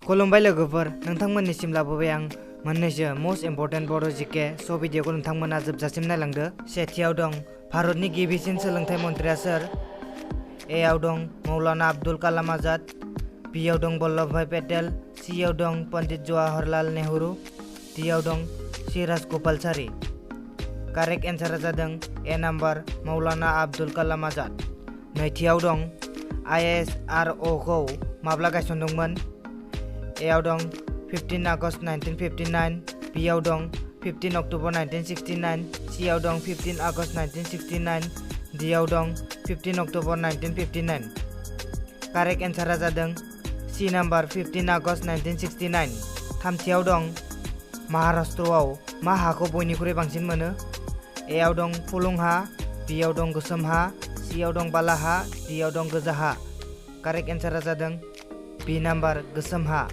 खुलुमबाय लोगोफोर, नोंथांमोननिसिम लाबोबाय आं मोननैसो मोस्ट इम्पर्टेन्ट बड' जिके। स' भिडिअखौ नोंथांमोना जोबजासिम नायलांदो। सेथियाव दं भारतनि गिबिसिन सोलोंथाइ मन्थ्रिया सोर? एआव दं मौलाना आब्दुल कालाम आजाद, बिआव दं बल्लभ भाई पेटेल, सिआव दं पन्डित जवाहरलाल नेहरू, डिआव दं सि राजगपालाचारी। कारेक्ट एन्सारा जादों ए नाम्बार मौलाना आब्दुल कालाम आजाद। नैथियाव दं ISROखौ माब्ला गायसनदोंमोन? एआव दं 15 आगस्ट 1959, बिआव दं 15 अक्ट'बर 1969, सिआव दं 15 आगस्ट 1969, डिआव दं 15 अक्ट'बर 1959। कारेक्ट एन्सारा जादों सि नाम्बार 15 आगस्ट 1969। थामथियाव दं महाराष्ट्रआव मा हाखौ बयनिख्रुइ बांसिन मोनो? एआव दं फुलुं हा, बिआव दं गोसोम हा, सिआव दं बाला हा, डिआव दं गोजा हा। कारेक्ट एन्सारा जादों बि नाम्बार गोसोम हा।